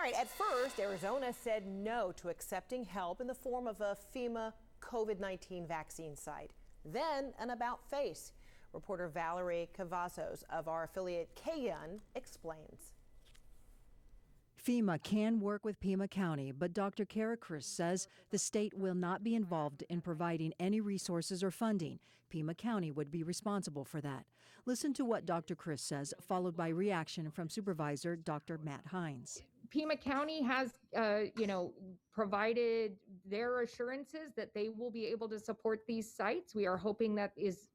All right, at first, Arizona said no to accepting help in the form of a FEMA COVID-19 vaccine site. Then an about face. Reporter Valerie Cavazos of our affiliate KUN explains. FEMA can work with Pima County, but Dr. Kara Chris says the state will not be involved in providing any resources or funding. Pima County would be responsible for that. Listen to what Dr. Chris says, followed by reaction from Supervisor Dr. Matt Hines. Pima County has, provided their assurances that they will be able to support these sites. We are hoping that is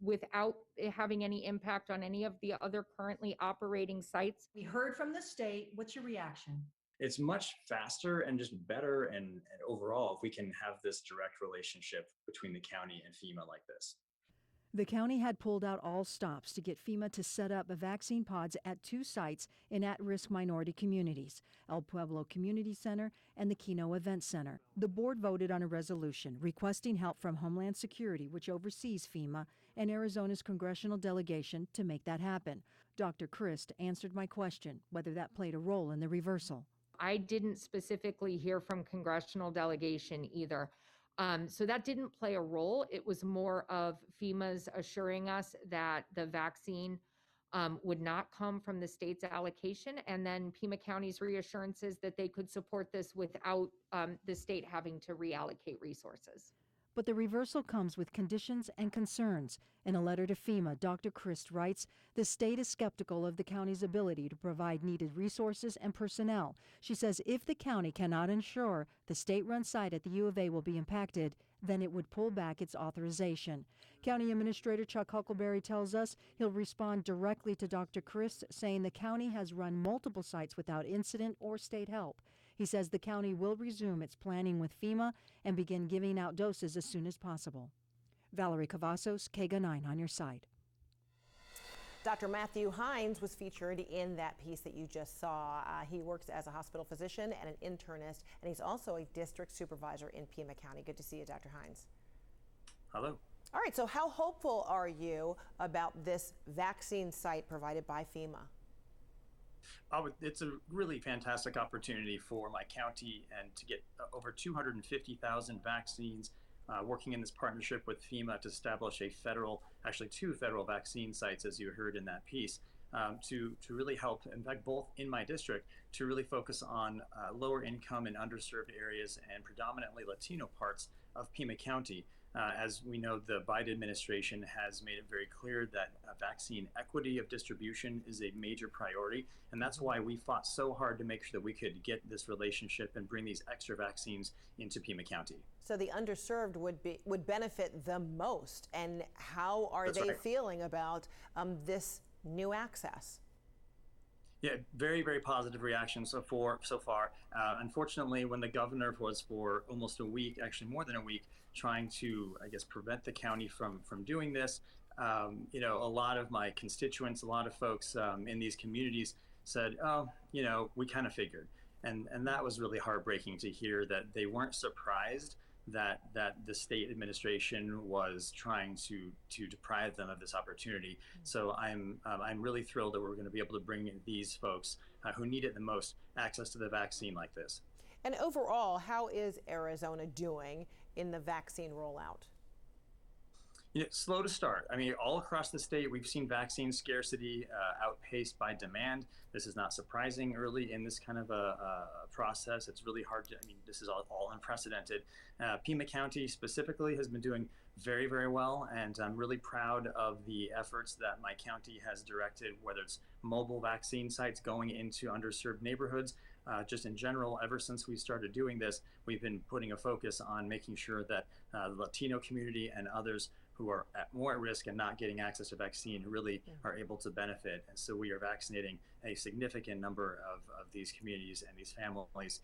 without having any impact on any of the other currently operating sites. We heard from the state. What's your reaction? It's much faster and just better and overall if we can have this direct relationship between the county and FEMA like this. The county had pulled out all stops to get FEMA to set up vaccine pods at 2 sites in at-risk minority communities, El Pueblo Community Center and the Keno Event Center. The board voted on a resolution requesting help from Homeland Security, which oversees FEMA, and Arizona's congressional delegation to make that happen. Dr. Christ answered my question whether that played a role in the reversal. I didn't specifically hear from congressional delegation either. So that didn't play a role. It was more of FEMA's assuring us that the vaccine would not come from the state's allocation, and then Pima County's reassurances that they could support this without the state having to reallocate resources. But the reversal comes with conditions and concerns. In a letter to FEMA, Dr. Christ writes, the state is skeptical of the county's ability to provide needed resources and personnel. She says if the county cannot ensure the state-run site at the U of A will be impacted, then it would pull back its authorization. County Administrator Chuck Huckleberry tells us he'll respond directly to Dr. Christ, saying the county has run multiple sites without incident or state help. He says the county will resume its planning with FEMA and begin giving out doses as soon as possible. Valerie Cavazos, KGUN 9 on your side. Dr. Matthew Hines was featured in that piece that you just saw. He works as a hospital physician and an internist, and he's also a district supervisor in Pima County. Good to see you, Dr. Hines. Hello. All right, so how hopeful are you about this vaccine site provided by FEMA? It's a really fantastic opportunity for my county and to get over 250,000 vaccines working in this partnership with FEMA to establish actually two federal vaccine sites, as you heard in that piece, to really help, in fact, both in my district, to really focus on lower income and underserved areas and predominantly Latino parts of Pima County. As we know, the Biden administration has made it very clear that vaccine equity of distribution is a major priority, and that's why we fought so hard to make sure that we could get this relationship and bring these extra vaccines into Pima County. So the underserved would benefit the most, and how are they feeling about this new access? Yeah, very, very positive reaction so far. Unfortunately, when the governor was for almost a week, actually more than a week, trying to, I guess, prevent the county from doing this, a lot of my constituents, a lot of folks in these communities said, oh, we kind of figured. And that was really heartbreaking to hear that they weren't surprised that the state administration was trying to deprive them of this opportunity. So I'm really thrilled that we're going to be able to bring these folks who need it the most access to the vaccine like this. And overall, how is Arizona doing in the vaccine rollout? Slow to start. I mean, all across the state, we've seen vaccine scarcity outpaced by demand. This is not surprising early in this kind of a process. It's really hard to, this is all unprecedented. Pima County specifically has been doing very, very well, and I'm really proud of the efforts that my county has directed, whether it's mobile vaccine sites going into underserved neighborhoods. Just in general, ever since we started doing this, we've been putting a focus on making sure that the Latino community and others who are more at risk and not getting access to vaccine really are able to benefit. And so we are vaccinating a significant number of these communities and these families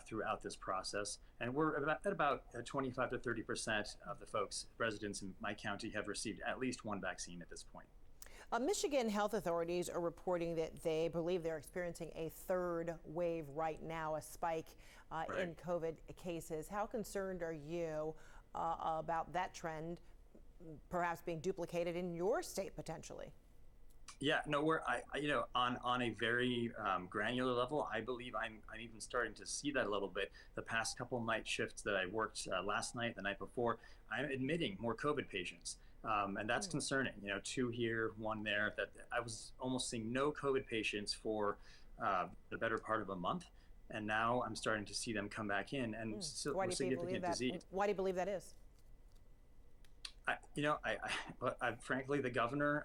throughout this process. And we're at about 25 to 30% of the folks, residents in my county, have received at least one vaccine at this point. Michigan health authorities are reporting that they believe they're experiencing a third wave right now, a spike in COVID cases. How concerned are you about that trend perhaps being duplicated in your state potentially? Yeah, no, on a very granular level, I believe I'm even starting to see that a little bit. The past couple night shifts that I worked last night, the night before, I'm admitting more COVID patients, and that's concerning. 2 here, 1 there. That I was almost seeing no COVID patients for the better part of a month, and now I'm starting to see them come back in, and Why do with you believe significant that? disease. Why do you believe that is? Frankly, the governor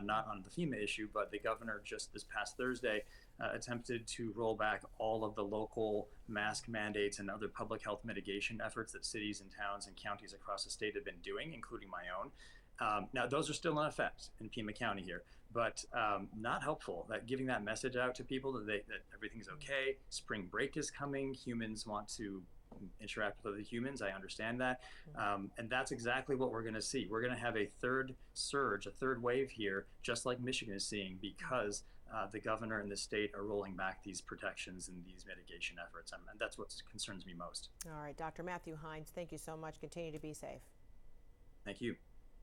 not on the FEMA issue, but the governor just this past Thursday attempted to roll back all of the local mask mandates and other public health mitigation efforts that cities and towns and counties across the state have been doing, including my own. Now, those are still in effect in Pima County here, but not helpful. That giving that message out to people that everything's okay. Spring break is coming. Humans want to interact with other humans. I understand that. And that's exactly what we're going to see. We're going to have a third surge, a third wave here, just like Michigan is seeing, because the governor and the state are rolling back these protections and these mitigation efforts. And that's what concerns me most. All right, Dr. Matthew Hines, thank you so much. Continue to be safe. Thank you.